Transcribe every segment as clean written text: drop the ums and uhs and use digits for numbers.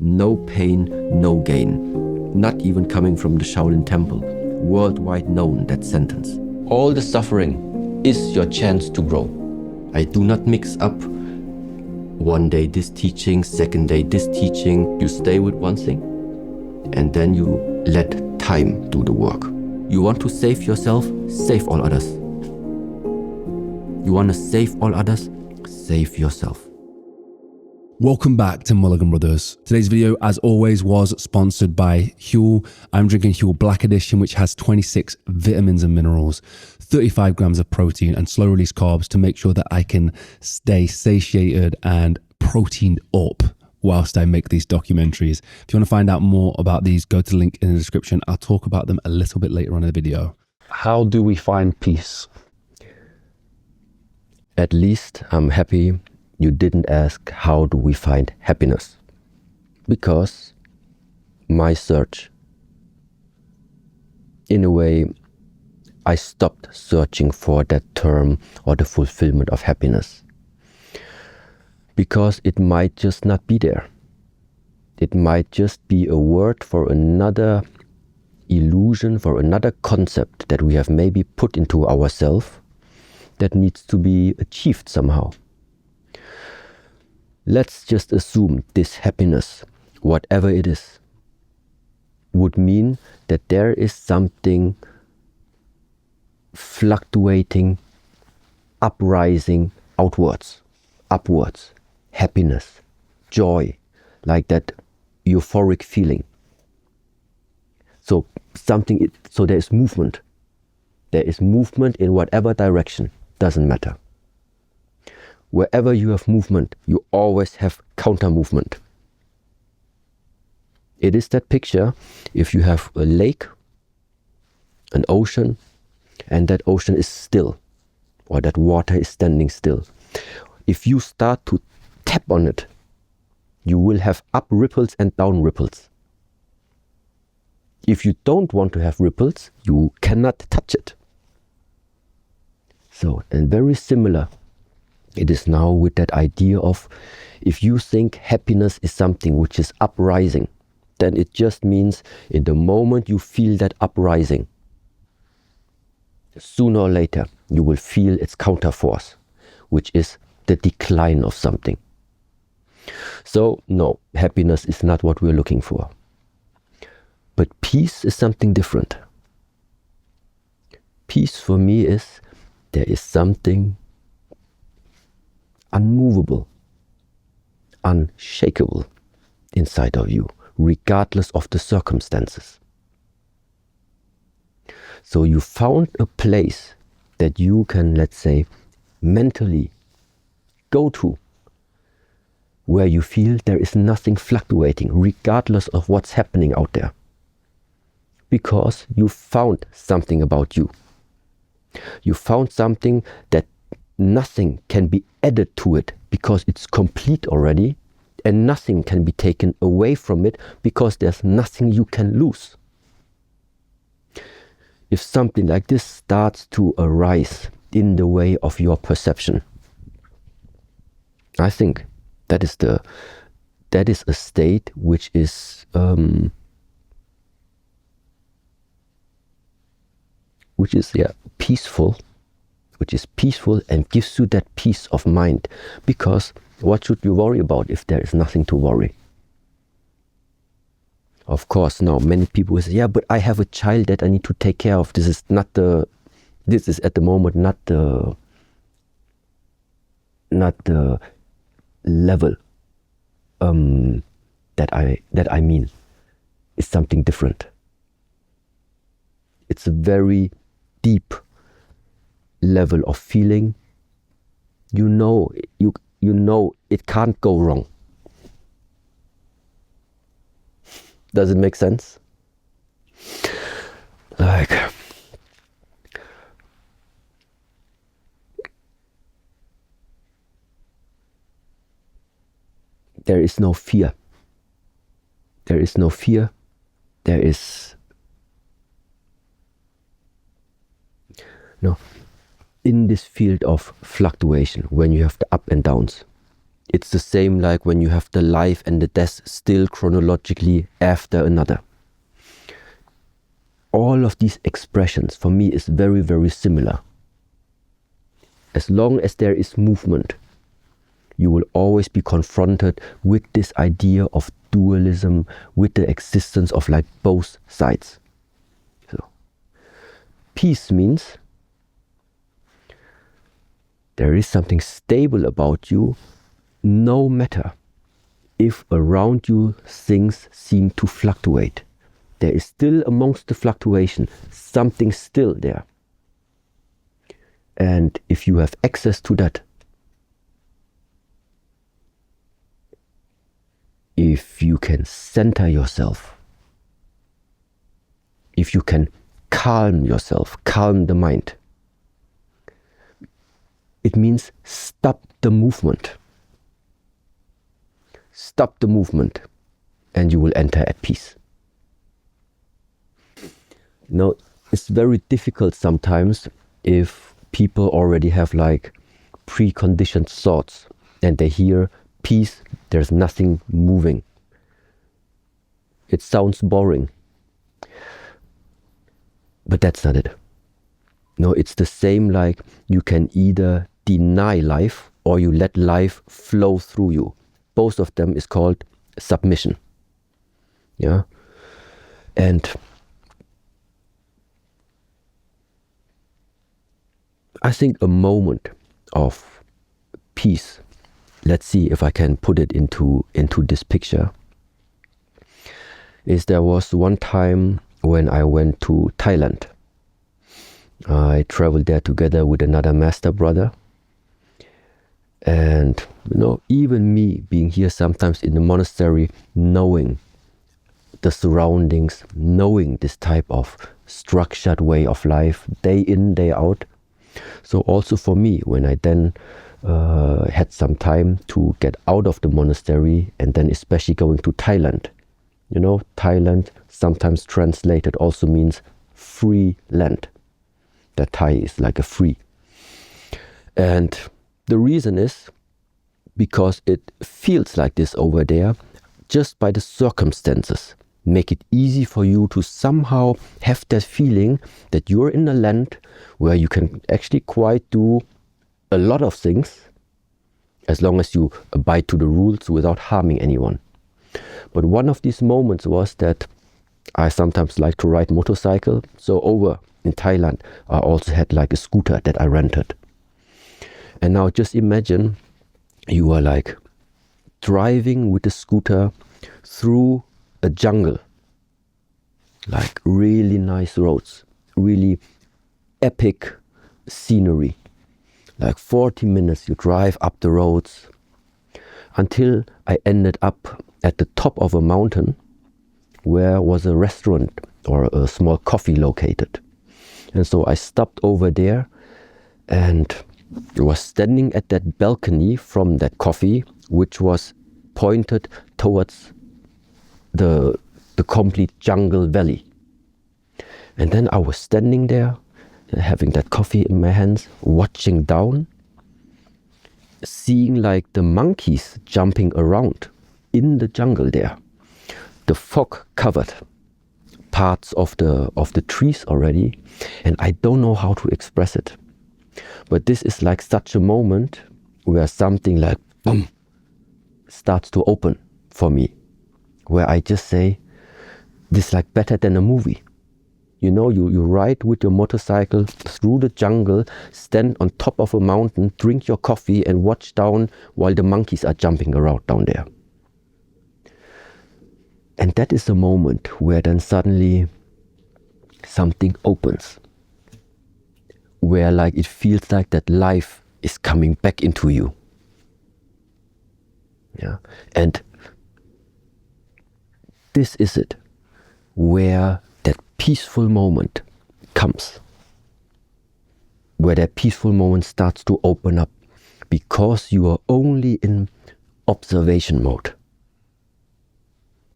no pain, no gain. Not even coming from the Shaolin Temple. Worldwide known, that sentence. All the suffering is your chance to grow. I do not mix up one day this teaching, second day this teaching. You stay with one thing and then you let time do the work. You want to save yourself, save all others. You want to save all others, save yourself. Welcome back to Mulligan Brothers. Today's video, as always, was sponsored by Huel. I'm drinking Huel Black Edition, which has 26 vitamins and minerals, 35 grams of protein and slow release carbs to make sure that I can stay satiated and proteined up whilst I make these documentaries. If you want to find out more about these, go to the link in the description. I'll talk about them a little bit later on in the video. How do we find peace? At least I'm happy you didn't ask, how do we find happiness? Because my search, in a way, I stopped searching for that term or the fulfillment of happiness. Because it might just not be there. It might just be a word for another illusion, for another concept that we have maybe put into ourselves that needs to be achieved somehow. Let's just assume this happiness, whatever it is, would mean that there is something fluctuating, uprising outwards, upwards, happiness, joy, like that euphoric feeling. So there is movement. There is movement in whatever direction, doesn't matter. Wherever you have movement, you always have counter movement. It is that picture if you have a lake, an ocean, and that ocean is still, or that water is standing still. If you start to tap on it, you will have up ripples and down ripples. If you don't want to have ripples, you cannot touch it. So, and very similar, it is now with that idea of, if you think happiness is something which is uprising, then it just means in the moment you feel that uprising, sooner or later you will feel its counterforce, which is the decline of something. So no, happiness is not what we're looking for. But peace is something different. Peace for me is, there is something unmovable, unshakable inside of you, regardless of the circumstances. So you found a place that you can, let's say, mentally go to, where you feel there is nothing fluctuating, regardless of what's happening out there. Because you found something about you. You found something that nothing can be added to it because it's complete already, and nothing can be taken away from it because there's nothing you can lose. If something like this starts to arise in the way of your perception, I think that is a state which is peaceful, and gives you that peace of mind. Because what should you worry about if there is nothing to worry? Of course, now many people will say, yeah, but I have a child that I need to take care of. This is at the moment not the level that I mean. It's something different. It's a very deep level of feeling. You know it can't go wrong. Does it make sense? Like, there is no fear. There is no fear. There is no, in this field of fluctuation, when you have the up and downs, It's the same like when you have the life and the death still chronologically after another. All of these expressions for me is very, very similar. As long as there is movement, you will always be confronted with this idea of dualism, with the existence of like both sides. So, peace means there is something stable about you, no matter if around you things seem to fluctuate. There is still amongst the fluctuation something still there. And if you have access to that, if you can center yourself, if you can calm yourself, calm the mind, it means stop the movement. Stop the movement and you will enter at peace. Now, it's very difficult sometimes if people already have like preconditioned thoughts and they hear peace, there's nothing moving. It sounds boring. But that's not it. No, it's the same like you can either deny life or you let life flow through you. Both of them is called submission. Yeah. And I think a moment of peace, let's see if I can put it into this picture, is there was one time when I went to Thailand. I traveled there together with another master brother. And even me being here sometimes in the monastery, knowing the surroundings, knowing this type of structured way of life, day in, day out. So also for me, when I then had some time to get out of the monastery and then especially going to Thailand. Thailand sometimes translated also means free land. That Thai is like a free. And the reason is because it feels like this over there just by the circumstances. Make it easy for you to somehow have that feeling that you're in a land where you can actually quite do a lot of things as long as you abide to the rules without harming anyone. But one of these moments was that I sometimes like to ride motorcycle. So over in Thailand, I also had like a scooter that I rented. And now just imagine you are like driving with a scooter through a jungle, like really nice roads, really epic scenery. Like 40 minutes you drive up the roads until I ended up at the top of a mountain where was a restaurant or a small coffee located. And so I stopped over there and was standing at that balcony from that coffee, which was pointed towards the complete jungle valley. And then I was standing there, having that coffee in my hands, watching down, seeing like the monkeys jumping around in the jungle there. The fog covered parts of the trees already, and I don't know how to express it. But this is like such a moment where something like boom starts to open for me, where I just say, this is like better than a movie. You ride with your motorcycle through the jungle, stand on top of a mountain, drink your coffee and watch down while the monkeys are jumping around down there. And that is a moment where then suddenly something opens, where like it feels like that life is coming back into you. Yeah. And this is it, where that peaceful moment comes, where that peaceful moment starts to open up because you are only in observation mode.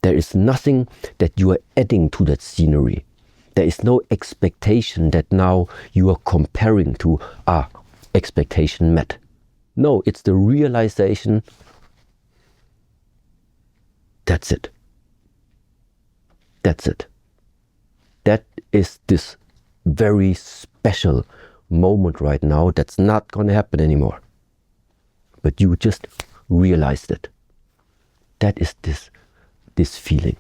There is nothing that you are adding to that scenery. There is no expectation that now you are comparing to, expectation met. No, it's the realization, That's it. That's it. That is this very special moment right now that's not going to happen anymore. But you just realized it. That is this feeling,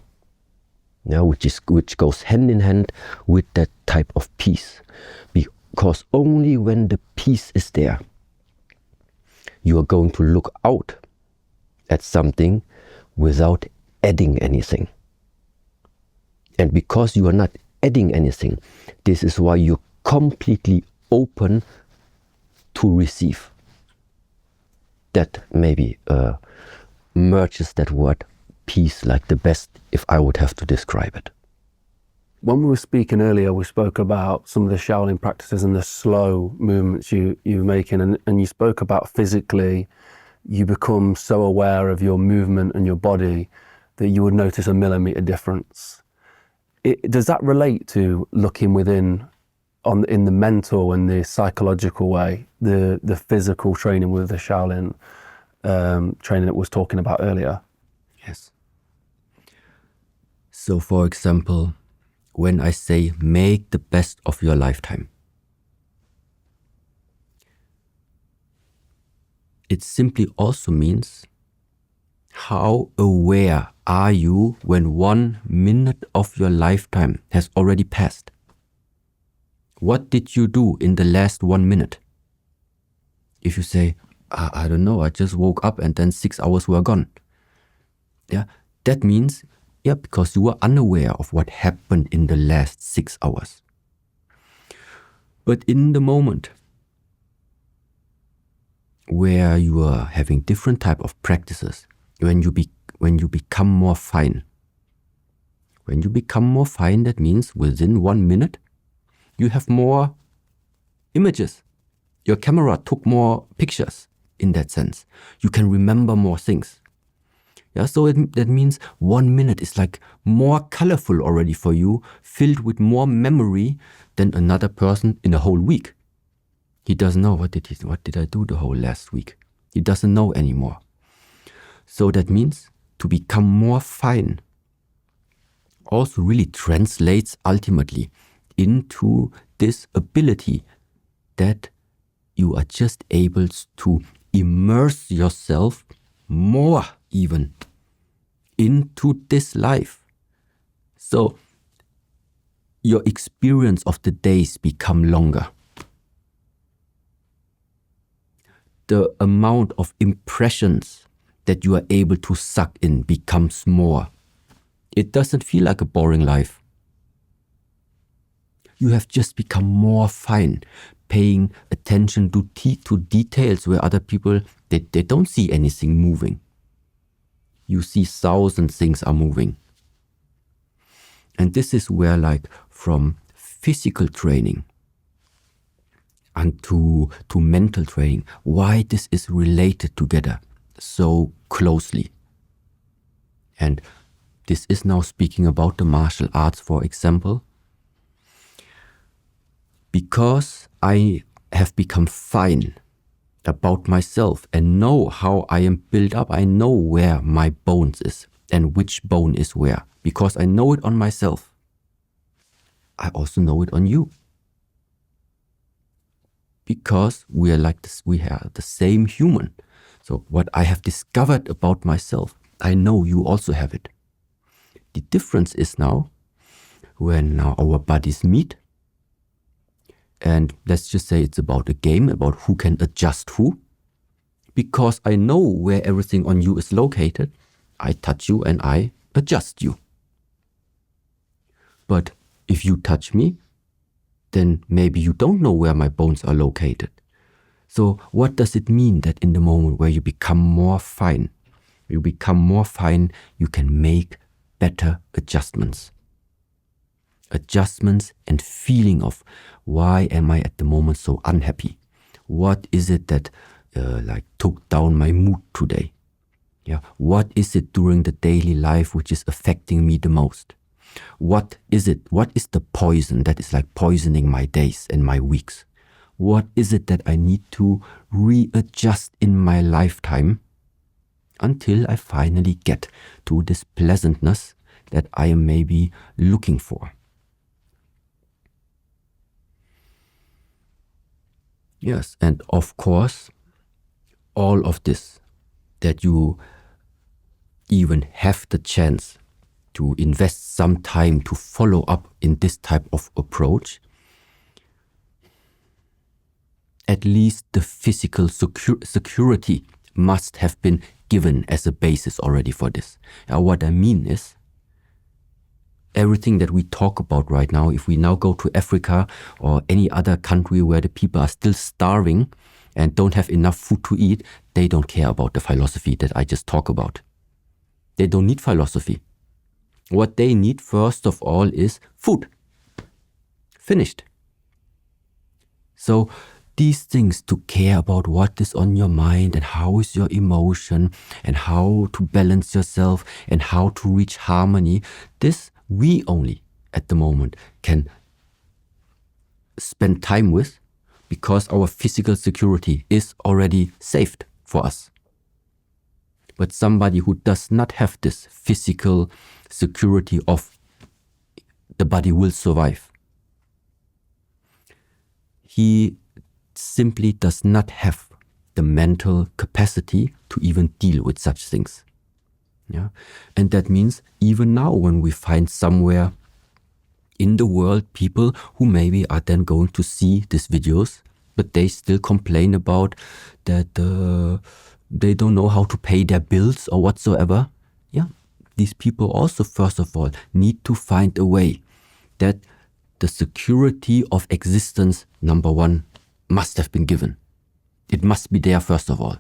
which goes hand in hand with that type of peace. Because only when the peace is there, you are going to look out at something without adding anything. And because you are not adding anything, this is why you're completely open to receive. That maybe merges that word peace like the best if I would have to describe it. When we were speaking earlier, we spoke about some of the Shaolin practices and the slow movements you're making, and you spoke about physically, you become so aware of your movement and your body that you would notice a millimeter difference. Does that relate to looking within in the mental and the psychological way, the physical training with the Shaolin training that we was talking about earlier? Yes. So for example, when I say make the best of your lifetime, it simply also means how aware are you when 1 minute of your lifetime has already passed? What did you do in the last 1 minute? If you say, I don't know, I just woke up and then 6 hours were gone. Yeah, that means, because you were unaware of what happened in the last 6 hours. But in the moment where you are having different type of practices, when you become more fine. When you become more fine, that means within 1 minute, you have more images. Your camera took more pictures in that sense. You can remember more things. Yeah, so that means 1 minute is like more colorful already for you, filled with more memory than another person in a whole week. He doesn't know what did I do the whole last week. He doesn't know anymore. So that means to become more fine also really translates ultimately into this ability that you are just able to immerse yourself more even into this life. So your experience of the days become longer. The amount of impressions that you are able to suck in becomes more. It doesn't feel like a boring life. You have just become more fine, paying attention to details where other people, they don't see anything moving. You see 1,000 things are moving. And this is where, like, from physical training and to mental training, why this is related together so closely. And this is now speaking about the martial arts, for example. Because I have become fine about myself and know how I am built up, I know where my bones is and which bone is where. Because I know it on myself, I also know it on you. Because we are like this, we are the same human. So what I have discovered about myself, I know you also have it. The difference is now, when now our bodies meet, and let's just say it's about a game, about who can adjust who. Because I know where everything on you is located, I touch you and I adjust you. But if you touch me, then maybe you don't know where my bones are located. So what does it mean that in the moment where you become more fine, you can make better adjustments. Adjustments and feeling of, why am I at the moment so unhappy? What is it that took down my mood today? Yeah, what is it during the daily life which is affecting me the most? What is it? What is the poison that is like poisoning my days and my weeks? What is it that I need to readjust in my lifetime until I finally get to this pleasantness that I am maybe looking for. Yes, and of course, all of this that you even have the chance to invest some time to follow up in this type of approach, at least the physical security must have been given as a basis already for this. Now, what I mean is, everything that we talk about right now, if we now go to Africa or any other country where the people are still starving and don't have enough food to eat, they don't care about the philosophy that I just talked about. They don't need philosophy. What they need first of all is food. Finished. So these things, to care about what is on your mind and how is your emotion and how to balance yourself and how to reach harmony, this we only at the moment can spend time with because our physical security is already saved for us. But somebody who does not have this physical security of the body will survive, he simply does not have the mental capacity to even deal with such things. Yeah? And that means even now when we find somewhere in the world people who maybe are then going to see these videos, but they still complain about that they don't know how to pay their bills or whatsoever. Yeah, these people also first of all need to find a way that the security of existence, number one, must have been given. It must be there first of all.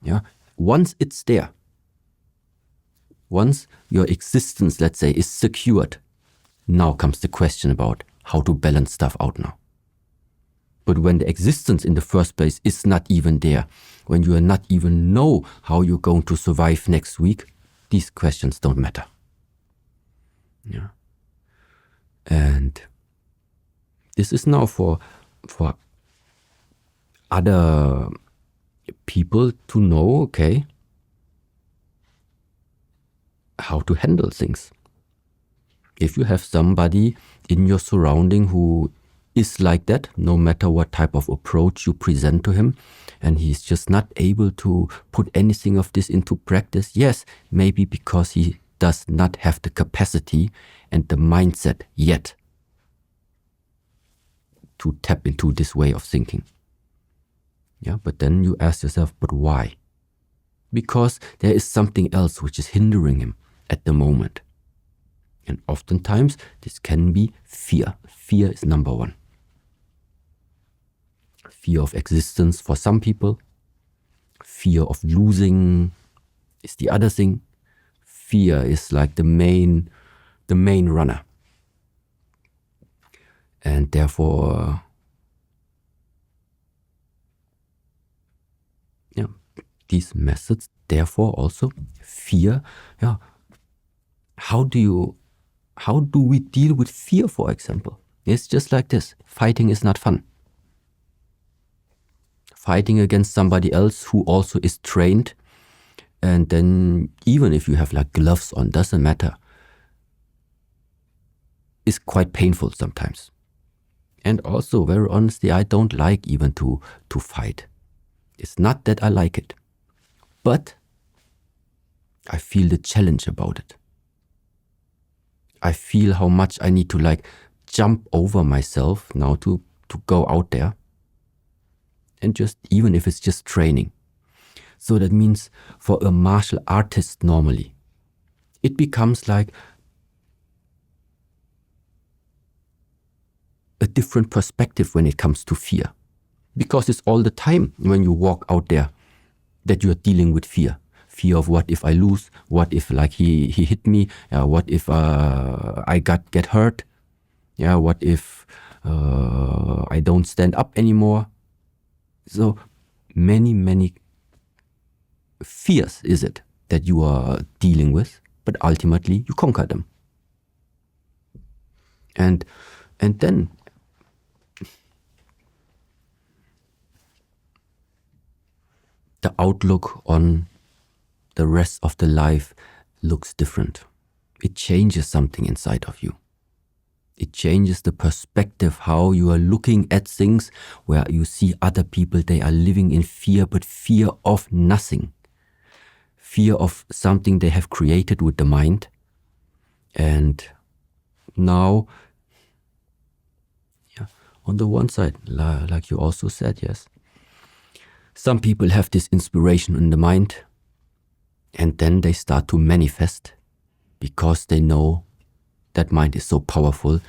Yeah, once it's there, once your existence, let's say, is secured, now comes the question about how to balance stuff out now. But when the existence in the first place is not even there, when you are not even know how you're going to survive next week, these questions don't matter. Yeah. And this is now for other people to know, okay, how to handle things. If you have somebody in your surrounding who is like that, no matter what type of approach you present to him, and he's just not able to put anything of this into practice, yes, maybe because he does not have the capacity and the mindset yet to tap into this way of thinking. Yeah, but then you ask yourself, but why? Because there is something else which is hindering him at the moment. And oftentimes this can be fear. Fear is number one. Fear of existence for some people. Fear of losing is the other thing. Fear is like the main runner. And therefore, these methods, therefore also fear. Yeah, how do we deal with fear, for example? It's just like this. Fighting is not fun. Fighting against somebody else who also is trained, and then even if you have like gloves on, doesn't matter, is quite painful sometimes. And also, very honestly, I don't like even to fight. It's not that I like it, but I feel the challenge about it. I feel how much I need to like jump over myself now to go out there. And just, even if it's just training. So that means for a martial artist normally, it becomes like a different perspective when it comes to fear. Because it's all the time when you walk out there that you're dealing with fear. Fear of what if I lose? What if like he hit me? What if I get hurt? Yeah, what if I don't stand up anymore? So many fears is it that you are dealing with, but ultimately you conquer them. And then the outlook on the rest of the life looks different. It changes something inside of you. It changes the perspective, how you are looking at things, where you see other people, they are living in fear, but fear of nothing. Fear of something they have created with the mind. And now, on the one side, like you also said, yes, some people have this inspiration in the mind, and then they start to manifest because they know that mind is so powerful.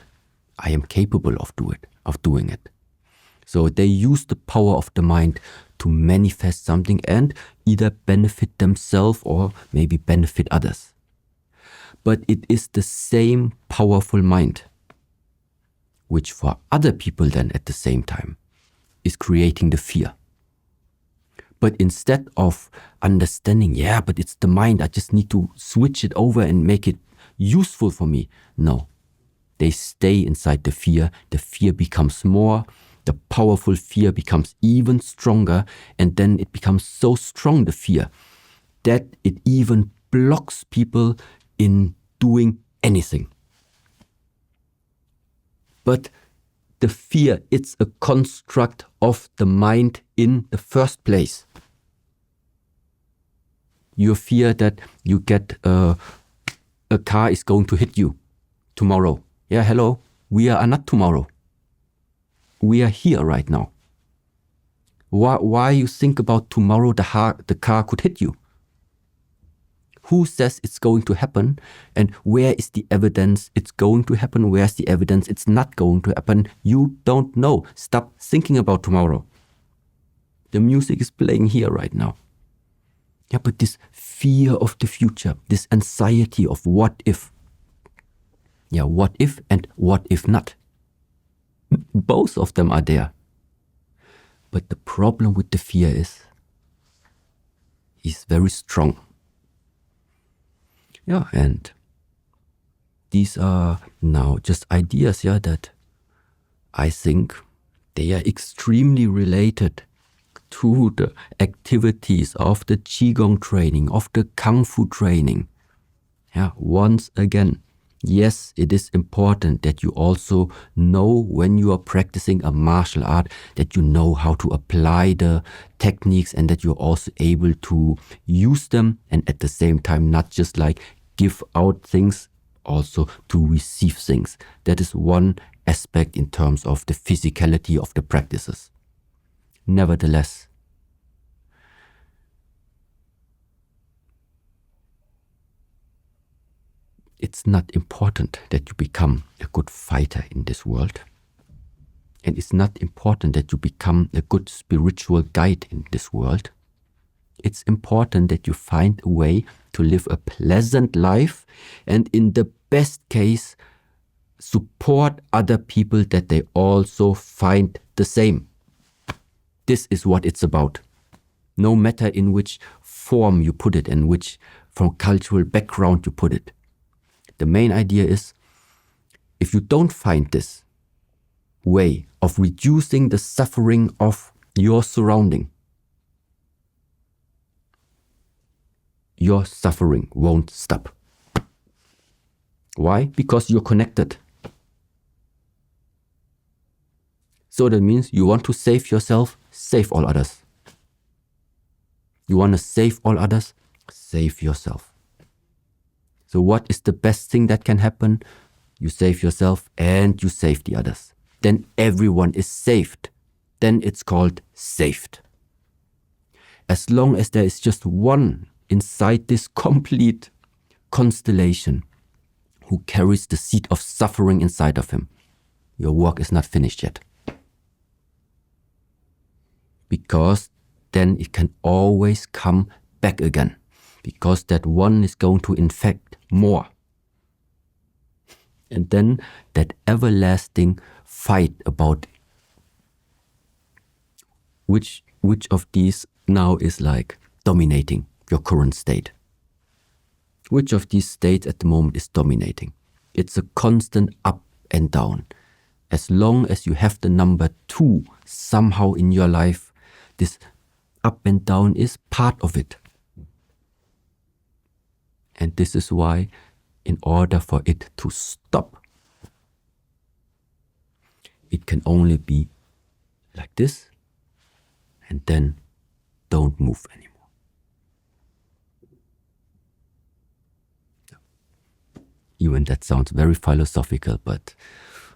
I am capable of doing it. So they use the power of the mind to manifest something and either benefit themselves or maybe benefit others. But it is the same powerful mind, which for other people then at the same time is creating the fear. But instead of understanding, but it's the mind, I just need to switch it over and make it useful for me. No, they stay inside the fear becomes more, the powerful fear becomes even stronger, and then it becomes so strong, the fear, that it even blocks people in doing anything. But the fear, it's a construct of the mind in the first place. You fear that you get a car is going to hit you tomorrow. Yeah, hello, we are not tomorrow. We are here right now. Why you think about tomorrow the car could hit you? Who says it's going to happen? And where is the evidence it's going to happen? Where's the evidence it's not going to happen? You don't know. Stop thinking about tomorrow. The music is playing here right now. Yeah, but this fear of the future, this anxiety of what if. Yeah, what if and what if not? Both of them are there. But the problem with the fear is very strong. Yeah, and these are now just ideas, that I think they are extremely related to the activities of the Qigong training, of the Kung Fu training. Yeah, once again, yes, it is important that you also know when you are practicing a martial art, that you know how to apply the techniques and that you're also able to use them, and at the same time not just like give out things, also to receive things. That is one aspect in terms of the physicality of the practices. Nevertheless, it's not important that you become a good fighter in this world. And it's not important that you become a good spiritual guide in this world. It's important that you find a way to live a pleasant life, and in the best case, support other people that they also find the same. This is what it's about. No matter in which form you put it and which from cultural background you put it. The main idea is, if you don't find this way of reducing the suffering of your surrounding, your suffering won't stop. Why? Because you're connected. So that means you want to save yourself, save all others. You want to save all others, save yourself. So what is the best thing that can happen? You save yourself and you save the others. Then everyone is saved. Then it's called saved. As long as there is just one inside this complete constellation who carries the seed of suffering inside of him, your work is not finished yet. Because then it can always come back again. Because that one is going to infect more. And then that everlasting fight about which of these now is like dominating your current state. Which of these states at the moment is dominating? It's a constant up and down. As long as you have the number 2 somehow in your life, this up and down is part of it. And this is why, in order for it to stop, it can only be like this, and then don't move anymore. Even that sounds very philosophical, but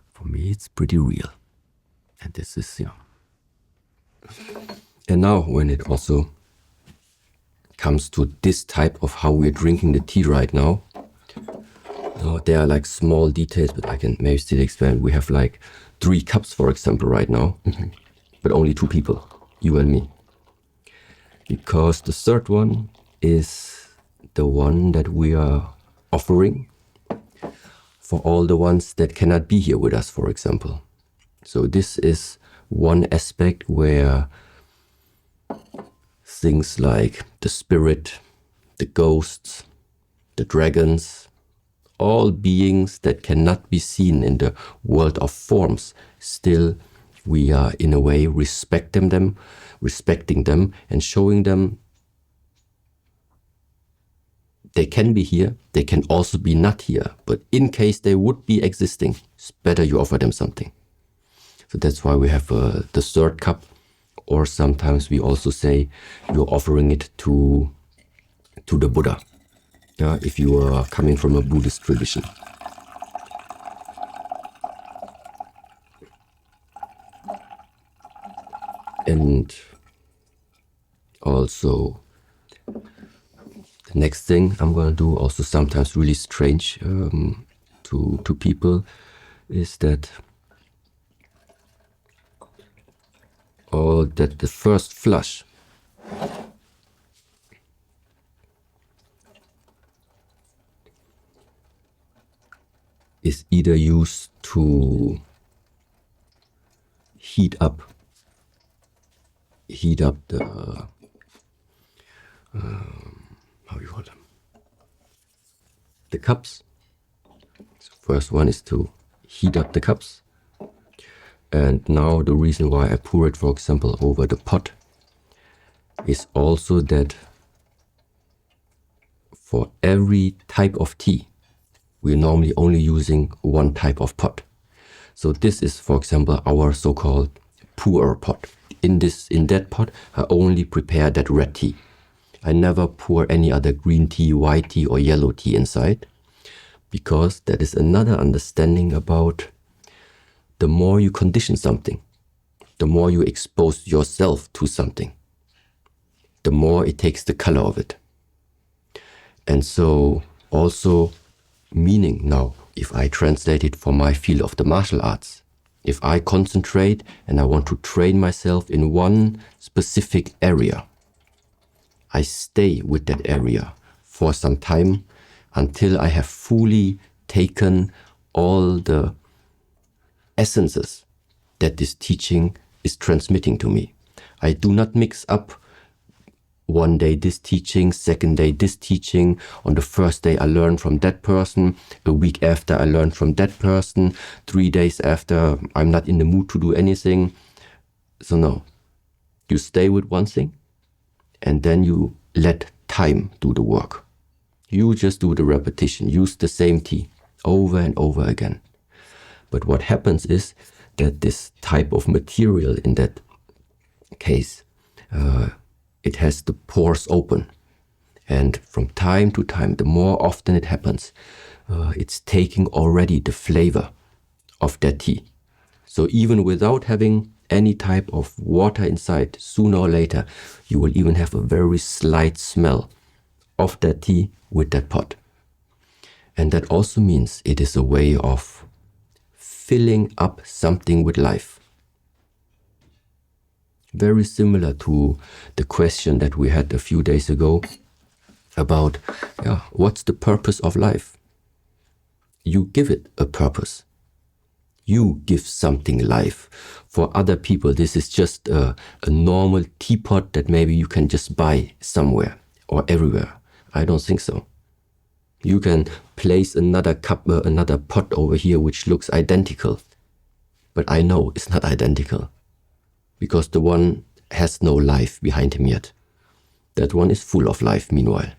for me it's pretty real. And this is, And now when it also comes to this type of how we're drinking the tea right now, there are like small details, but I can maybe still explain. We have like 3 cups, for example, right now, but only 2 people, you and me. Because the third one is the one that we are offering for all the ones that cannot be here with us, for example. So this is one aspect where things like the spirit, the ghosts, the dragons, all beings that cannot be seen in the world of forms, still we are in a way respecting them and showing them they can be here, they can also be not here, but in case they would be existing, it's better you offer them something. So that's why we have the third cup, or sometimes we also say you're offering it to the Buddha, if you are coming from a Buddhist tradition. And also the next thing I'm going to do, also sometimes really strange to people, is that the first flush is either used to heat up the how you call them, the cups. So first one is to heat up the cups. And now the reason why I pour it, for example, over the pot is also that for every type of tea, we're normally only using one type of pot. So this is, for example, our so-called pour pot. In that pot, I only prepare that red tea. I never pour any other green tea, white tea, or yellow tea inside, because that is another understanding about the more you condition something, the more you expose yourself to something, the more it takes the color of it. And so also meaning now, if I translate it for my field of the martial arts, if I concentrate and I want to train myself in one specific area, I stay with that area for some time until I have fully taken all the essences that this teaching is transmitting to me. I do not mix up one day this teaching, second day this teaching. On the first day I learn from that person, a week after I learn from that person, 3 days after I'm not in the mood to do anything. So no, you stay with one thing and then you let time do the work. You just do the repetition, use the same tea over and over again. But what happens is that this type of material, in that case, it has the pores open. And from time to time, the more often it happens, it's taking already the flavor of that tea. So even without having any type of water inside, sooner or later, you will even have a very slight smell of that tea with that pot. And that also means it is a way of filling up something with life. Very similar to the question that we had a few days ago about, what's the purpose of life? You give it a purpose. You give something life. For other people, this is just a normal teapot that maybe you can just buy somewhere or everywhere. I don't think so. You can place another cup, another pot over here which looks identical. But I know it's not identical, because the one has no life behind him yet. That one is full of life meanwhile.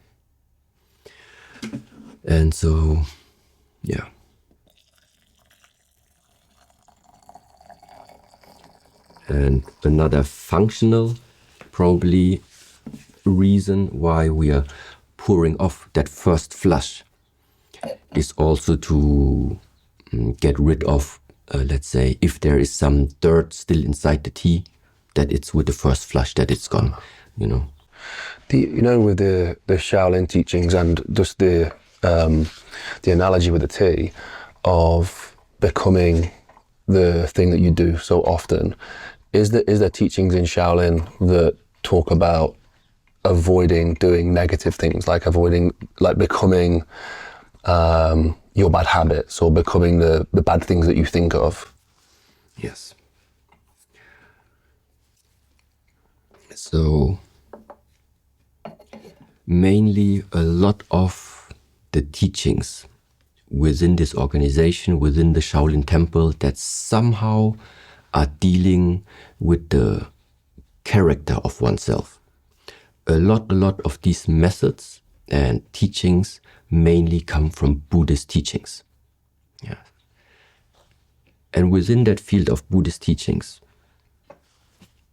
And so, yeah. And another functional, probably, reason why we are pouring off that first flush is also to get rid of, let's say, if there is some dirt still inside the tea, that it's with the first flush that it's gone, you know. With the Shaolin teachings and just the analogy with the tea of becoming the thing that you do so often, is there teachings in Shaolin that talk about avoiding doing negative things, like becoming your bad habits or becoming the bad things that you think of? Yes. So mainly a lot of the teachings within this organization, within the Shaolin Temple, that somehow are dealing with the character of oneself. A lot of these methods and teachings mainly come from Buddhist teachings. Yeah. And within that field of Buddhist teachings,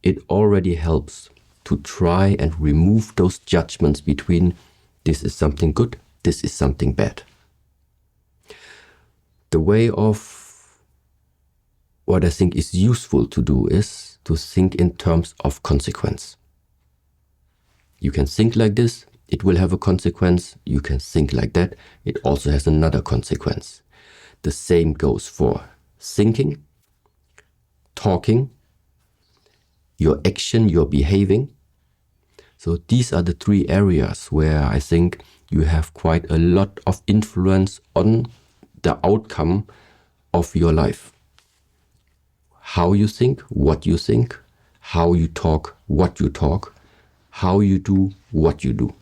it already helps to try and remove those judgments between this is something good, this is something bad. The way of what I think is useful to do is to think in terms of consequence. You can think like this, it will have a consequence. You can think like that, it also has another consequence. The same goes for thinking, talking, your action, your behaving. So these are the three areas where I think you have quite a lot of influence on the outcome of your life. How you think, how you talk, what you talk, how you do, what you do.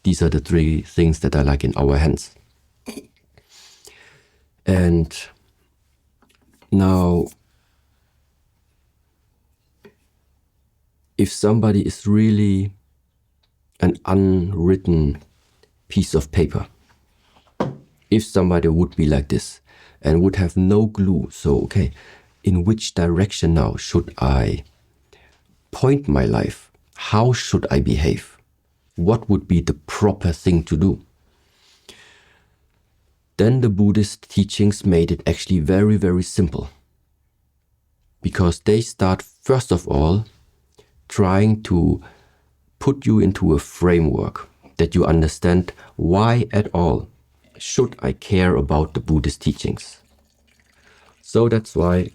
These are the three things that are like in our hands. And now, if somebody is really an unwritten piece of paper, if somebody would be like this and would have no clue, so okay, in which direction now should I point my life? How should I behave? What would be the proper thing to do? Then the Buddhist teachings made it actually very, very simple. Because they start, first of all, trying to put you into a framework that you understand why at all should I care about the Buddhist teachings. So that's why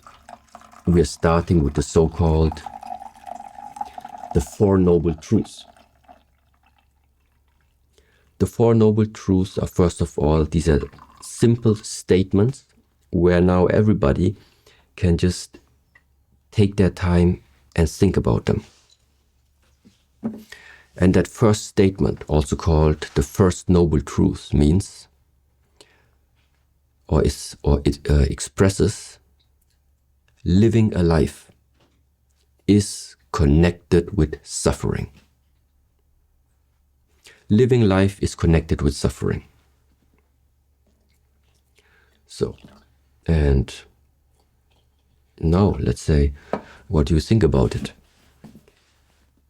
we are starting with the so-called the Four Noble Truths. The Four Noble Truths are, first of all, these are simple statements where now everybody can just take their time and think about them. And that first statement, also called the First Noble Truth, means it expresses living a life is connected with suffering. Living life is connected with suffering. So, and now let's say, what do you think about it?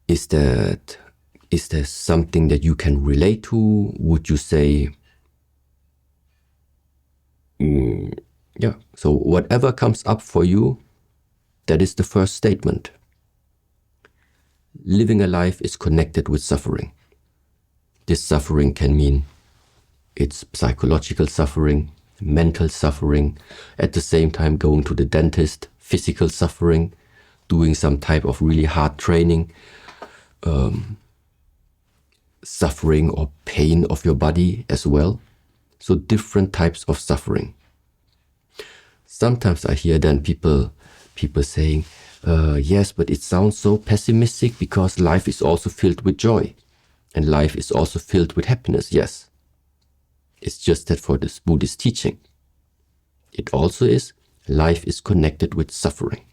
Is there something that you can relate to? Would you say, yeah, so whatever comes up for you, that is the first statement. Living a life is connected with suffering. This suffering can mean it's psychological suffering, mental suffering, at the same time going to the dentist, physical suffering, doing some type of really hard training, suffering or pain of your body as well. So different types of suffering. Sometimes I hear then people saying, yes, but it sounds so pessimistic because life is also filled with joy and life is also filled with happiness. Yes, it's just that for this Buddhist teaching, it also is, life is connected with suffering.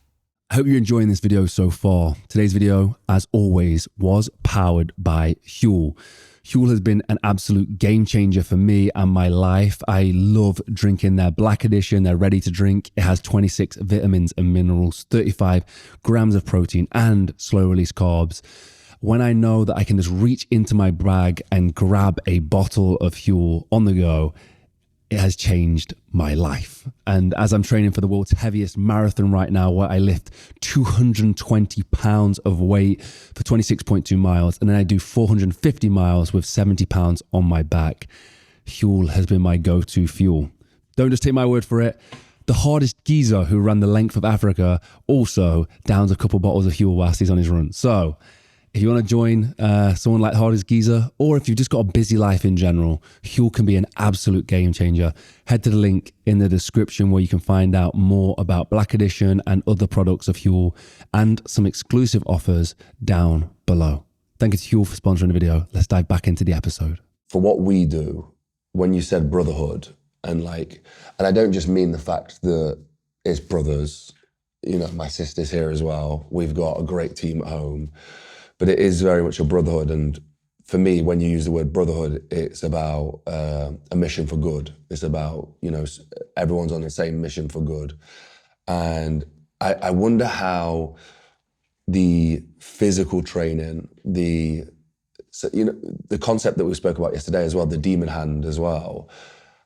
I hope you're enjoying this video so far. Today's video, as always, was powered by Huel. Huel has been an absolute game changer for me and my life. I love drinking their Black Edition. They're ready to drink. It has 26 vitamins and minerals, 35 grams of protein and slow release carbs. When I know that I can just reach into my bag and grab a bottle of Huel on the go, it has changed my life. And as I'm training for the world's heaviest marathon right now, where I lift 220 pounds of weight for 26.2 miles, and then I do 450 miles with 70 pounds on my back, Huel has been my go-to fuel. Don't just take my word for it. The hardest geezer who ran the length of Africa also downs a couple bottles of Huel whilst he's on his run. So if you want to join someone like Hardest Geezer, or if you've just got a busy life in general, Huel can be an absolute game changer. Head to the link in the description where you can find out more about Black Edition and other products of Huel and some exclusive offers down below. Thank you to Huel for sponsoring the video. Let's dive back into the episode. For what we do, when you said brotherhood, and I don't just mean the fact that it's brothers, you know, my sister's here as well. We've got a great team at home. But it is very much a brotherhood. And for me, when you use the word brotherhood, it's about a mission for good. It's about, you know, everyone's on the same mission for good. And I wonder how the physical training, the concept that we spoke about yesterday as well, the demon hand as well,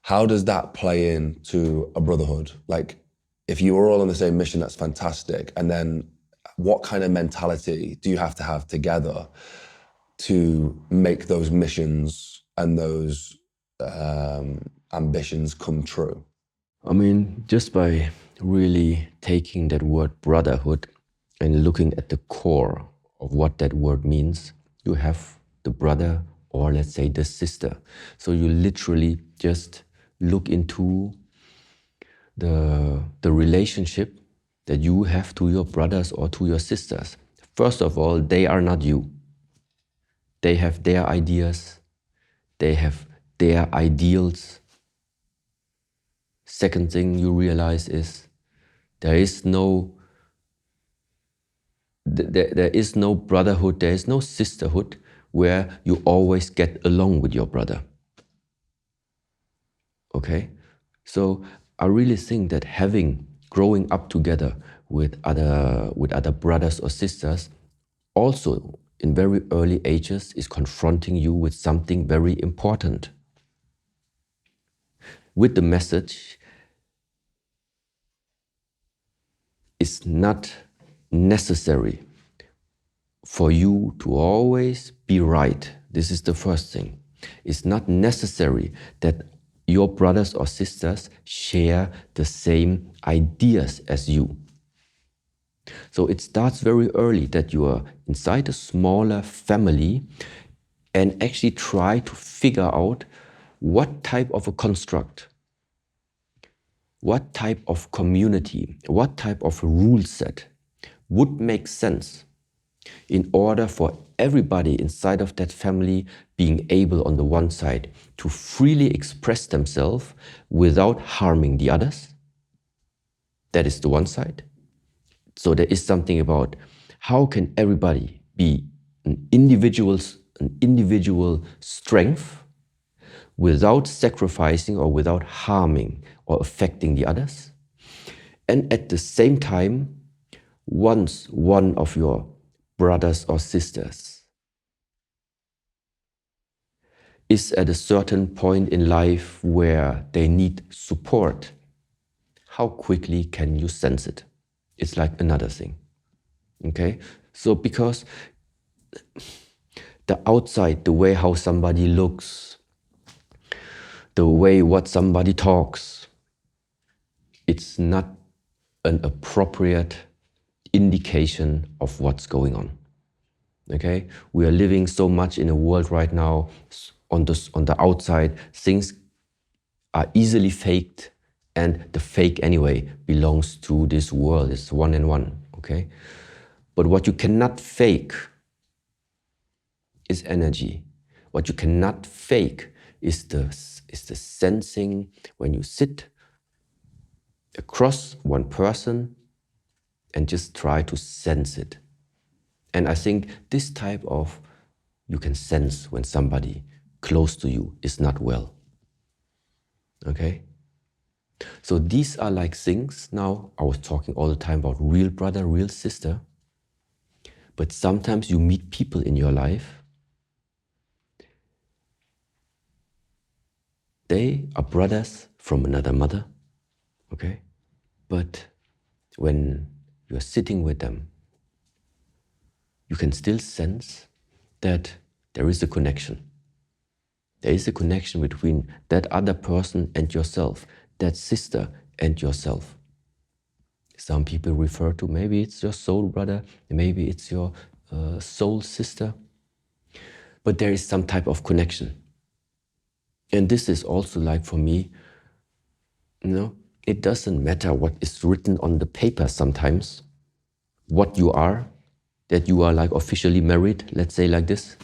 how does that play into a brotherhood? Like, if you were all on the same mission, that's fantastic. And then what kind of mentality do you have to have together to make those missions and those ambitions come true? I mean, just by really taking that word brotherhood and looking at the core of what that word means, you have the brother, or let's say the sister. So you literally just look into the relationship that you have to your brothers or to your sisters. First of all, they are not you. They have their ideas. They have their ideals. Second thing you realize is there is no brotherhood, there is no sisterhood where you always get along with your brother. Okay? So I really think that growing up together with other brothers or sisters, also in very early ages, is confronting you with something very important. With the message, it's not necessary for you to always be right. This is the first thing. It's not necessary that your brothers or sisters share the same ideas as you. So it starts very early that you are inside a smaller family and actually try to figure out what type of a construct, what type of community, what type of rule set would make sense in order for everybody inside of that family being able, on the one side, to freely express themselves without harming the others. That is the one side. So there is something about how can everybody be an individual strength without sacrificing or without harming or affecting the others. And at the same time, once one of your brothers or sisters is at a certain point in life where they need support, how quickly can you sense it? It's like another thing. Okay? So because the outside, the way how somebody looks, the way what somebody talks, it's not an appropriate indication of what's going on. Okay? We are living so much in a world right now, on the outside, things are easily faked, and the fake anyway belongs to this world. It's one and one, okay? But what you cannot fake is energy. What you cannot fake is the sensing when you sit across one person and just try to sense it. And I think this type of, you can sense when somebody close to you is not well. Okay? So these are like things, now I was talking all the time about real brother, real sister, but sometimes you meet people in your life, they are brothers from another mother, okay? But when you're sitting with them, you can still sense that there is a connection. There is a connection between that other person and yourself, that sister and yourself. Some people refer to maybe it's your soul brother, maybe it's your soul sister, but there is some type of connection. And this is also like for me, it doesn't matter what is written on the paper sometimes, what you are, that you are like officially married, let's say like this.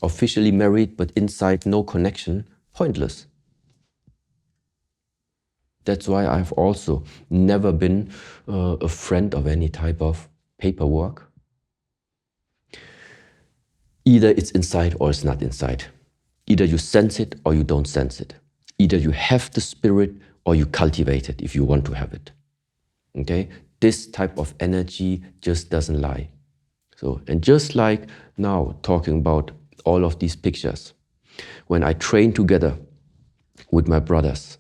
Officially married, but inside no connection, pointless. That's why I've also never been a friend of any type of paperwork. Either it's inside or it's not inside. Either you sense it or you don't sense it. Either you have the spirit or you cultivate it if you want to have it. Okay? This type of energy just doesn't lie. So, and just like now talking about all of these pictures, when I train together with my brothers,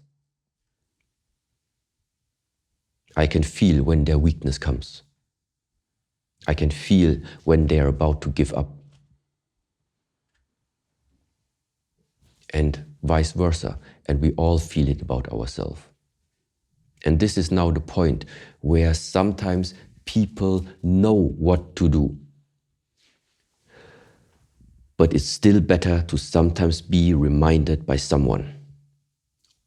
I can feel when their weakness comes. I can feel when they're about to give up. And vice versa. And we all feel it about ourselves. And this is now the point where sometimes people know what to do. But it's still better to sometimes be reminded by someone.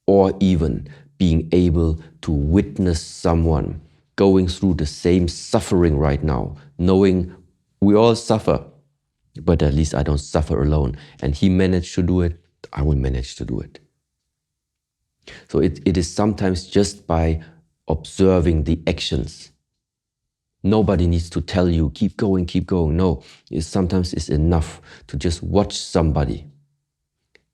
Or even being able to witness someone going through the same suffering right now, knowing we all suffer, but at least I don't suffer alone. And he managed to do it, I will manage to do it. So it is sometimes just by observing the actions. Nobody needs to tell you, keep going, keep going. No, sometimes it's enough to just watch somebody,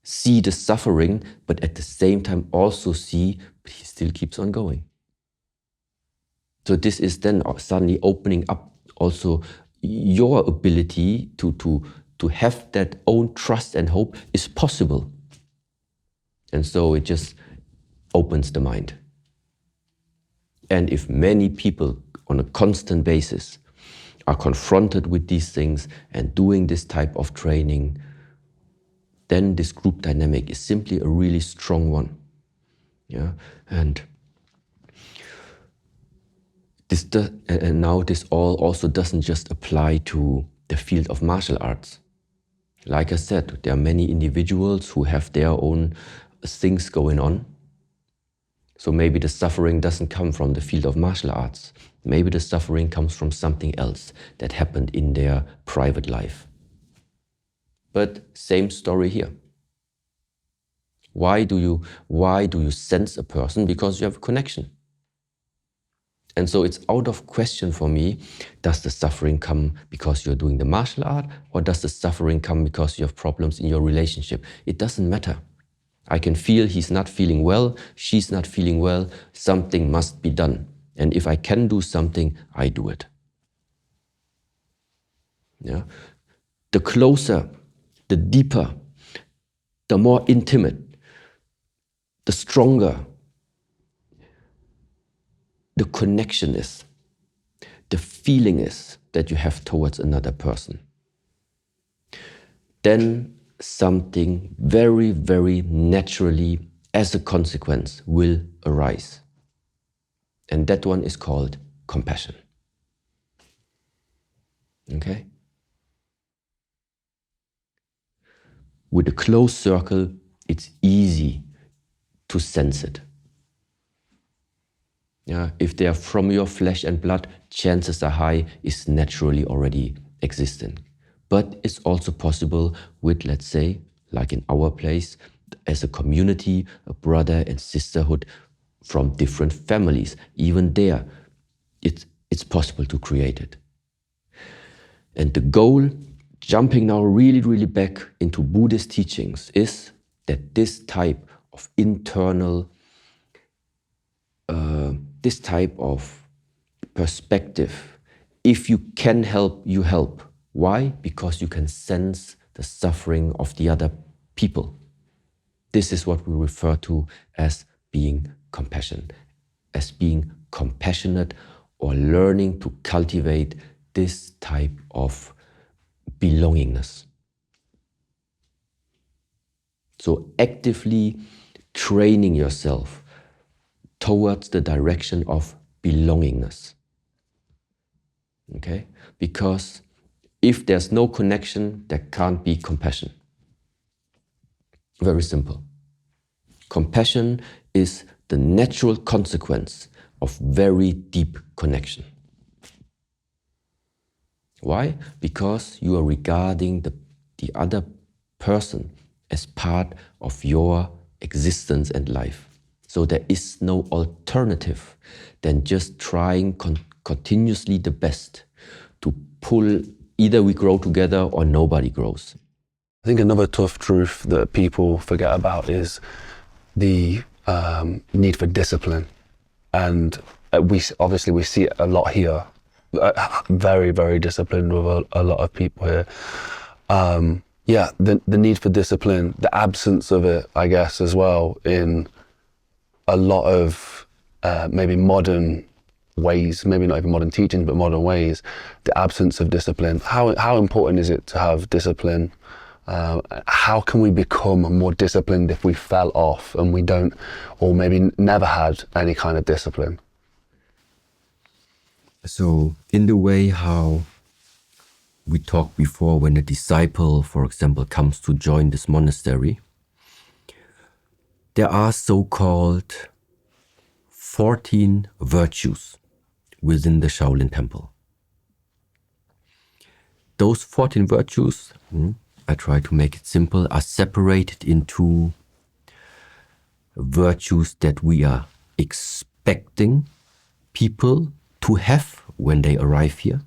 see the suffering, but at the same time also see, but he still keeps on going. So this is then suddenly opening up also your ability to have that own trust and hope is possible. And so it just opens the mind. And if many people on a constant basis are confronted with these things and doing this type of training, then this group dynamic is simply a really strong one. Yeah, and now this all also doesn't just apply to the field of martial arts. Like I said, there are many individuals who have their own things going on. So maybe the suffering doesn't come from the field of martial arts. Maybe the suffering comes from something else that happened in their private life. But same story here. Why do you sense a person? Because you have a connection. And so it's out of question for me, does the suffering come because you're doing the martial art, or does the suffering come because you have problems in your relationship? It doesn't matter. I can feel he's not feeling well, she's not feeling well, something must be done. And if I can do something, I do it. Yeah? The closer, the deeper, the more intimate, the stronger the connection is, the feeling is that you have towards another person, then something very, very naturally, as a consequence, will arise. And that one is called compassion. Okay? With a close circle, it's easy to sense it. Yeah, if they are from your flesh and blood, chances are high it's naturally already existing. But it's also possible with, let's say, like in our place, as a community, a brother and sisterhood from different families. Even there, it's possible to create it. And the goal, jumping now really, really back into Buddhist teachings, is that this type of internal, this type of perspective, if you can help, you help. Why? Because you can sense the suffering of the other people. This is what we refer to as being compassionate, or learning to cultivate this type of belongingness. So actively training yourself towards the direction of belongingness. Okay? Because if there's no connection, there can't be compassion. Very simple. Compassion is the natural consequence of very deep connection. Why? Because you are regarding the other person as part of your existence and life. So there is no alternative than just trying continuously the best to pull, either we grow together or nobody grows. I think another tough truth that people forget about is the need for discipline. And we see it a lot here. Very, very disciplined with a lot of people here. The need for discipline, the absence of it, I guess, as well, in a lot of maybe modern ways, maybe not even modern teachings, but modern ways, the absence of discipline. How important is it to have discipline? How can we become more disciplined if we fell off and we don't, or maybe never had any kind of discipline? So in the way how we talked before, when a disciple, for example, comes to join this monastery, there are so-called 14 virtues within the Shaolin Temple. Those 14 virtues, I try to make it simple, are separated into virtues that we are expecting people to have when they arrive here,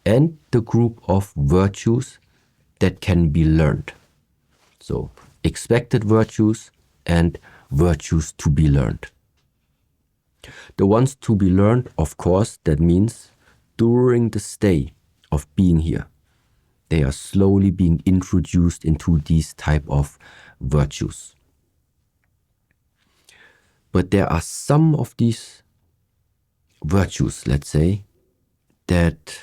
and the group of virtues that can be learned. So expected virtues and virtues to be learned. The ones to be learned, of course, that means during the stay of being here, they are slowly being introduced into these type of virtues. But there are some of these virtues, let's say, that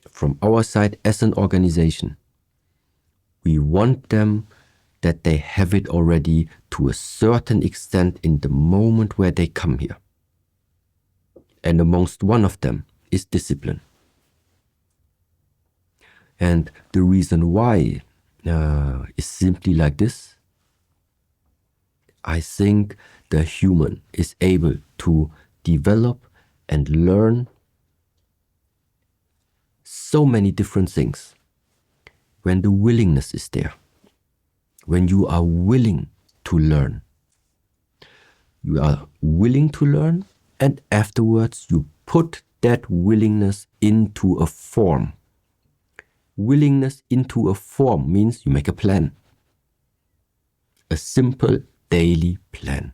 from our side as an organization, we want them that they have it already to a certain extent in the moment where they come here. And amongst one of them is discipline. And the reason why is simply like this. I think the human is able to develop and learn so many different things when the willingness is there. When you are willing to learn. You are willing to learn, and afterwards you put that willingness into a form. Willingness into a form means you make a plan. A simple daily plan.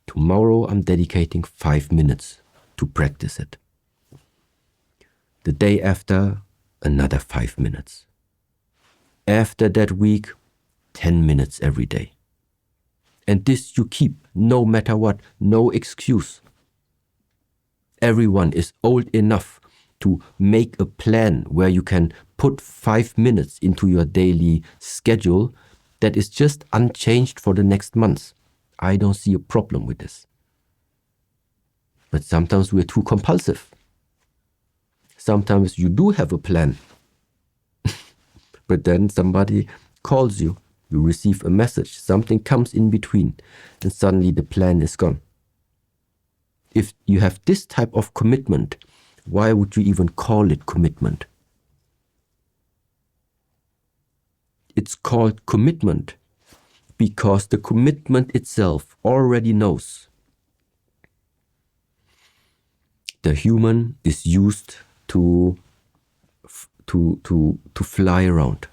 Tomorrow I'm dedicating 5 minutes to practice it. The day after, another 5 minutes. After that week, 10 minutes every day. And this you keep, no matter what, no excuse. Everyone is old enough to make a plan where you can put 5 minutes into your daily schedule that is just unchanged for the next month. I don't see a problem with this. But sometimes we're too compulsive. Sometimes you do have a plan. But then somebody calls you, you receive a message, something comes in between, and suddenly the plan is gone. If you have this type of commitment, why would you even call it commitment? It's called commitment because the commitment itself already knows The human is used to fly around.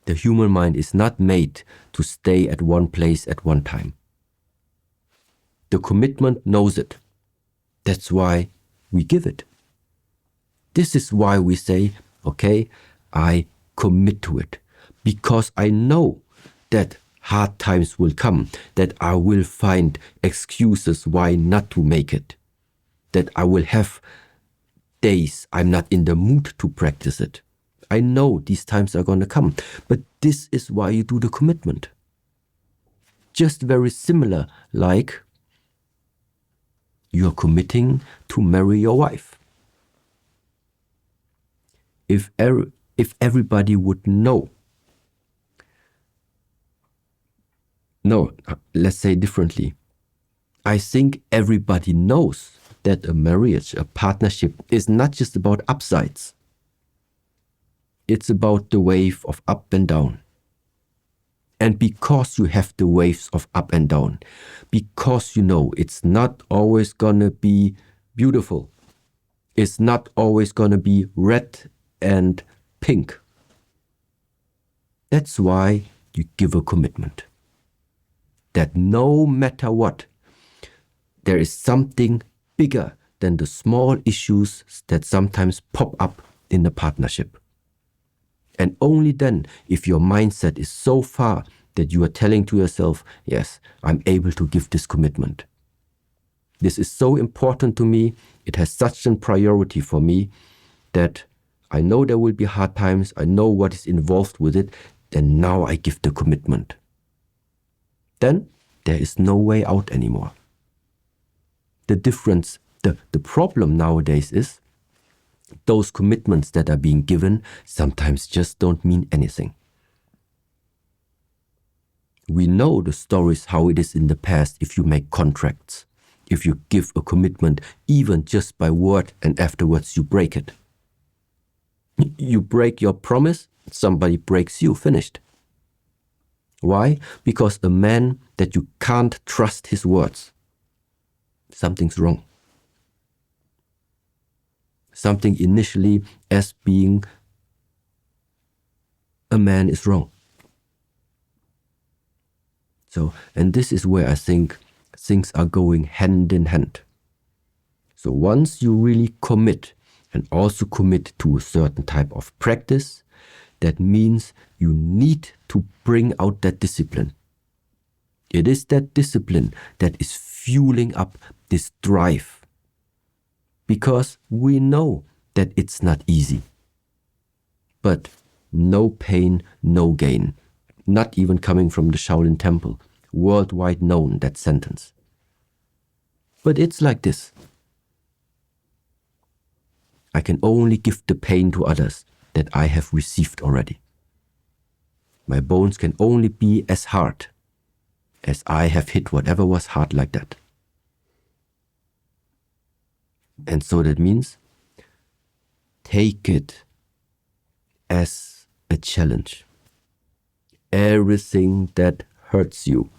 The human mind is not made to stay at one place at one time. The commitment knows it. That's why we give it. This is why we say, okay, I commit to it. Because I know that hard times will come, that I will find excuses why not to make it, that I will have days I'm not in the mood to practice it. I know these times are going to come, but this is why you do the commitment. Just very similar, like you're committing to marry your wife. If everybody would know, no, let's say differently. I think everybody knows that a marriage, a partnership, is not just about upsides. It's about the wave of up and down. And because you have the waves of up and down, because you know it's not always gonna be beautiful, it's not always gonna be red and pink, that's why you give a commitment. That no matter what, there is something bigger than the small issues that sometimes pop up in the partnership. And only then, if your mindset is so far that you are telling to yourself, yes, I'm able to give this commitment. This is so important to me, it has such a priority for me, that I know there will be hard times, I know what is involved with it, and now I give the commitment. Then there is no way out anymore. The difference, the problem nowadays is those commitments that are being given sometimes just don't mean anything. We know the stories how it is in the past if you make contracts, if you give a commitment even just by word and afterwards you break it. You break your promise, somebody breaks you, finished. Why? Because a man that you can't trust his words, something's wrong. Something initially as being a man is wrong. So, and this is where I think things are going hand in hand. So once you really commit and also commit to a certain type of practice, that means you need to bring out that discipline. It is that discipline that is fueling up this drive. Because we know that it's not easy. But no pain, no gain. Not even coming from the Shaolin Temple. Worldwide known, that sentence. But it's like this. I can only give the pain to others that I have received already. My bones can only be as hard as I have hit whatever was hard like that. And so that means take it as a challenge. Everything that hurts you,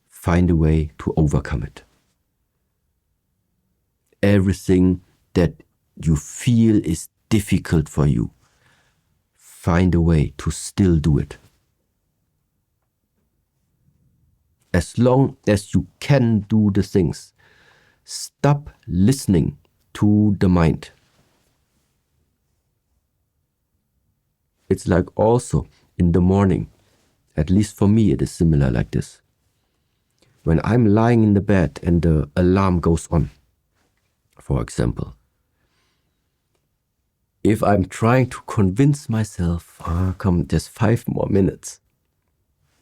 find a way to overcome it. Everything that you feel is difficult for you, find a way to still do it. As long as you can do the things, stop listening to the mind. It's like also in the morning, at least for me it is similar like this. When I'm lying in the bed and the alarm goes on, for example, if I'm trying to convince myself, come, just 5 more minutes,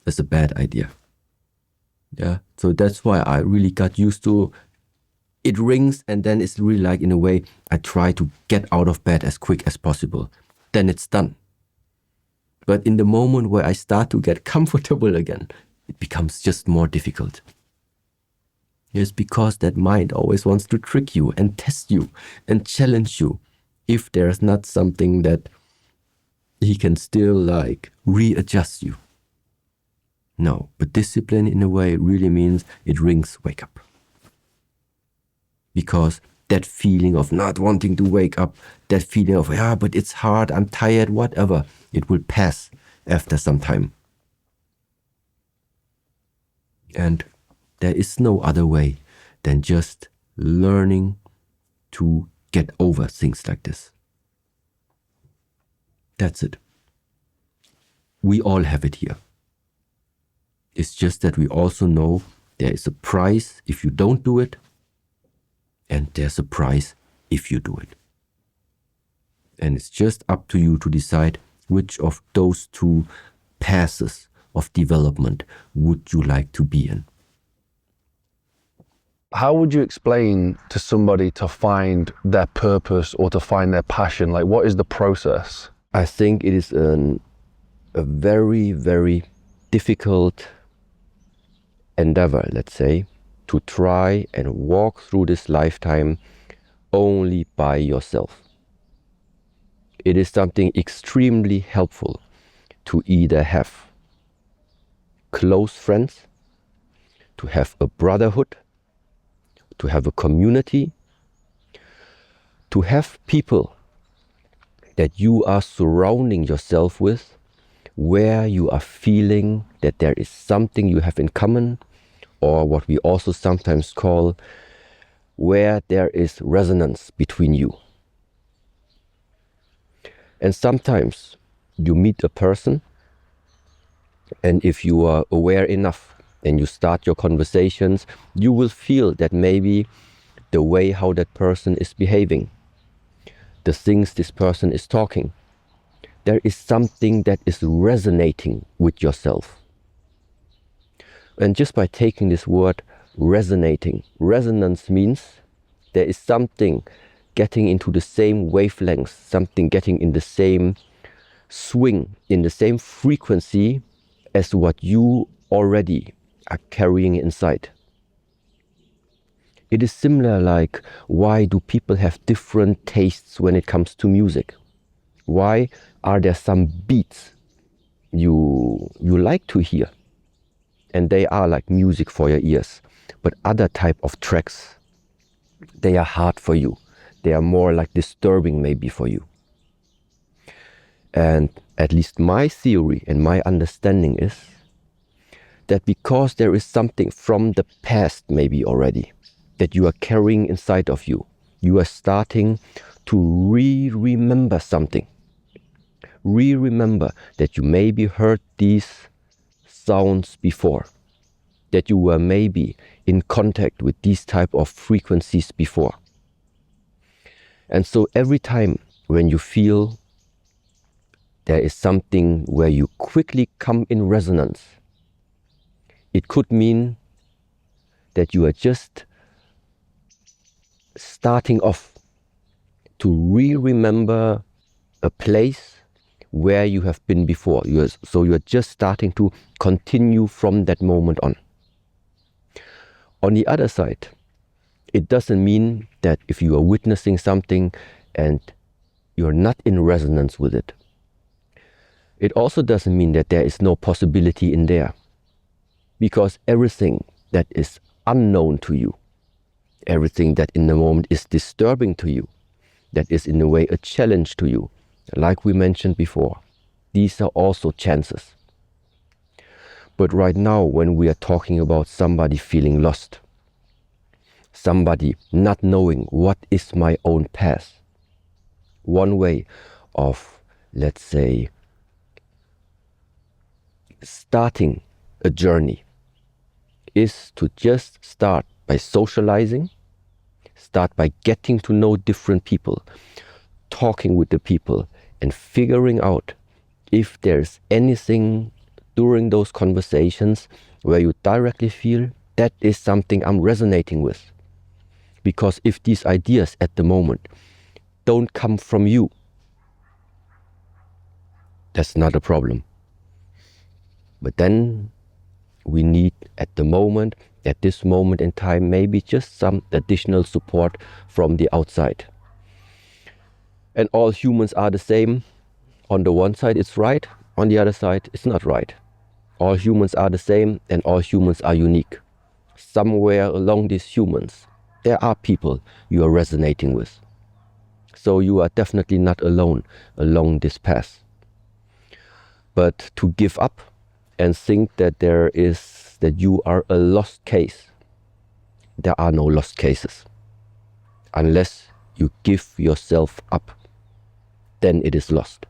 that's a bad idea. Yeah, so that's why I really got used to it rings and then it's really like, in a way, I try to get out of bed as quick as possible. Then it's done. But in the moment where I start to get comfortable again, it becomes just more difficult. Yes, because that mind always wants to trick you and test you and challenge you if there's not something that he can still like readjust you. No, but discipline in a way really means it rings, wake up. because that feeling of not wanting to wake up, that feeling of, but it's hard, I'm tired, whatever, it will pass after some time. And there is no other way than just learning to get over things like this. That's it. We all have it here. It's just that we also know there is a price if you don't do it, and there's a price if you do it. And it's just up to you to decide which of those two paths of development would you like to be in. How would you explain to somebody to find their purpose or to find their passion? Like, what is the process? I think it is a very, very difficult endeavor, let's say, to try and walk through this lifetime only by yourself. It is something extremely helpful to either have close friends, to have a brotherhood, to have a community, to have people that you are surrounding yourself with, where you are feeling that there is something you have in common, or what we also sometimes call where there is resonance between you. And sometimes you meet a person, and if you are aware enough and you start your conversations, you will feel that maybe the way how that person is behaving, the things this person is talking, there is something that is resonating with yourself. And just by taking this word resonating, resonance means there is something getting into the same wavelengths, something getting in the same swing, in the same frequency as what you already are carrying inside. It is similar like, why do people have different tastes when it comes to music? Why are there some beats you like to hear? And they are like music for your ears. But other type of tracks, they are hard for you. They are more like disturbing maybe for you. And at least my theory and my understanding is that because there is something from the past maybe already that you are carrying inside of you, you are starting to remember something. Remember that you maybe heard these sounds before, that you were maybe in contact with these type of frequencies before. And so every time when you feel there is something where you quickly come in resonance, it could mean that you are just starting off to remember a place where you have been before. So you're just starting to continue from that moment on. On the other side, it doesn't mean that if you are witnessing something and you're not in resonance with it, it also doesn't mean that there is no possibility in there. Because everything that is unknown to you, everything that in the moment is disturbing to you, that is in a way a challenge to you, like we mentioned before, these are also chances. But right now, when we are talking about somebody feeling lost, somebody not knowing what is my own path, one way of, let's say, starting a journey is to just start by socializing, start by getting to know different people, talking with the people, and figuring out if there's anything during those conversations where you directly feel that is something I'm resonating with. Because if these ideas at the moment don't come from you, that's not a problem. But then we need at this moment in time, maybe just some additional support from the outside. And all humans are the same. On the one side it's right, on the other side it's not right. All humans are the same and all humans are unique. Somewhere along these humans, there are people you are resonating with. So you are definitely not alone along this path. But to give up and think that that you are a lost case, there are no lost cases. Unless you give yourself up, then it is lost.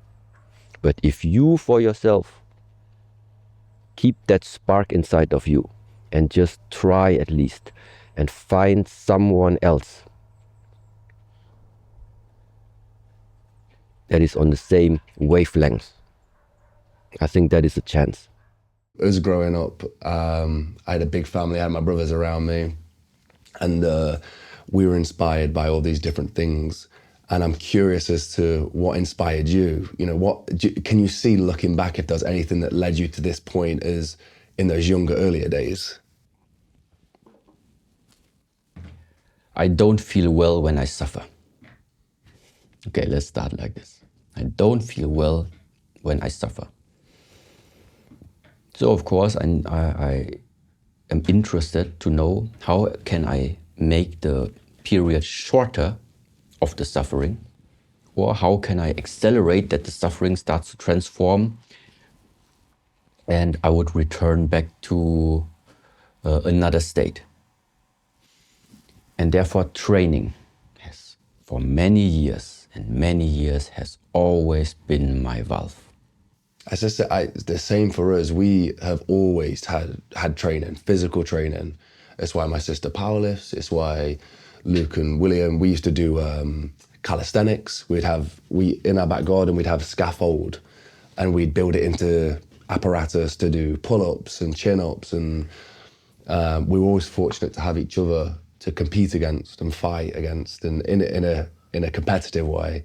But if you for yourself keep that spark inside of you and just try at least and find someone else that is on the same wavelength, I think that is a chance. As growing up, I had a big family, I had my brothers around me, and we were inspired by all these different things. And I'm curious as to what inspired you. You know, can you see, looking back, if there's anything that led you to this point as in those younger, earlier days? I don't feel well when I suffer. Okay, let's start like this. I don't feel well when I suffer. So of course I am interested to know how can I make the period shorter of the suffering, or how can I accelerate that the suffering starts to transform and I would return back to another state. And therefore training has for many years has always been my valve. As I said, the same for us. We have always had training, physical training. It's why my sister powerlifts. It's why Luke and William, we used to do calisthenics. In our back garden, we'd have scaffold and we'd build it into apparatus to do pull-ups and chin-ups. And we were always fortunate to have each other to compete against and fight against, and in a competitive way.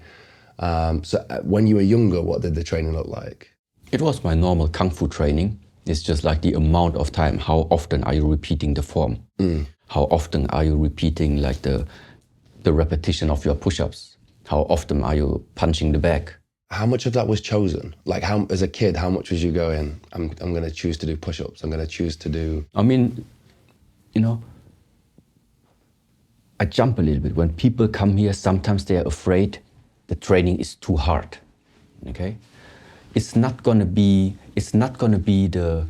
So when you were younger, what did the training look like? It was my normal Kung Fu training. It's just like the amount of time. How often are you repeating the form? How often are you repeating like the repetition of your push-ups? How often are you punching the bag? How much of that was chosen? Like, as a kid, how much was you going, I'm going to choose to do push-ups, I'm going to choose to do... I mean, you know, I jump a little bit. When people come here, sometimes they are afraid the training is too hard, okay? It's not gonna be the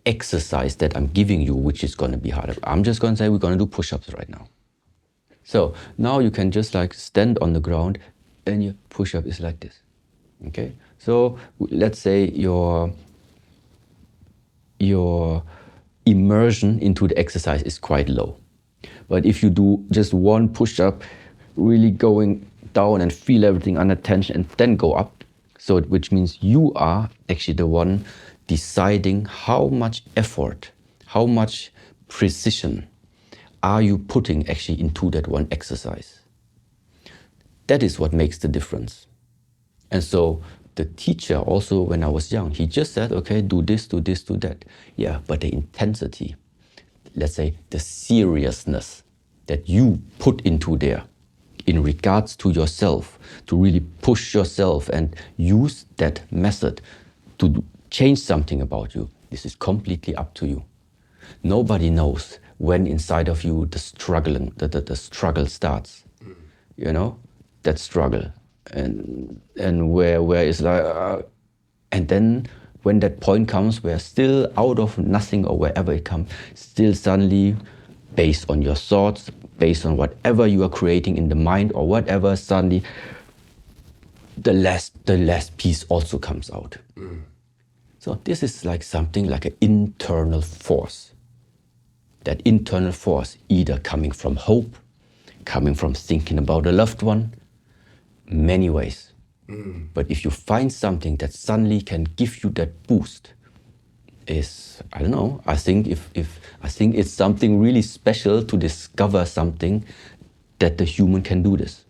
exercise that I'm giving you which is gonna be harder. I'm just gonna say we're gonna do push-ups right now. So now you can just like stand on the ground and your push-up is like this, okay? So let's say your immersion into the exercise is quite low. But if you do just one push-up, really going down and feel everything under tension and then go up, so which means you are actually the one deciding how much effort, how much precision are you putting actually into that one exercise. That is what makes the difference. And so the teacher also, when I was young, he just said, okay, do this, do this, do that. Yeah, but the intensity, let's say the seriousness that you put into there in regards to yourself, to really push yourself and use that method to change something about you, this is completely up to you. Nobody knows when inside of you the struggle starts, you know, that struggle. And where it's like, and then when that point comes where still out of nothing or wherever it comes, still suddenly, based on your thoughts, based on whatever you are creating in the mind or whatever, suddenly the last piece also comes out. So this is like something like an internal force. That internal force either coming from hope, coming from thinking about a loved one, many ways. But if you find something that suddenly can give you that boost, is, I don't know, I think I think it's something really special to discover something that the human can do this.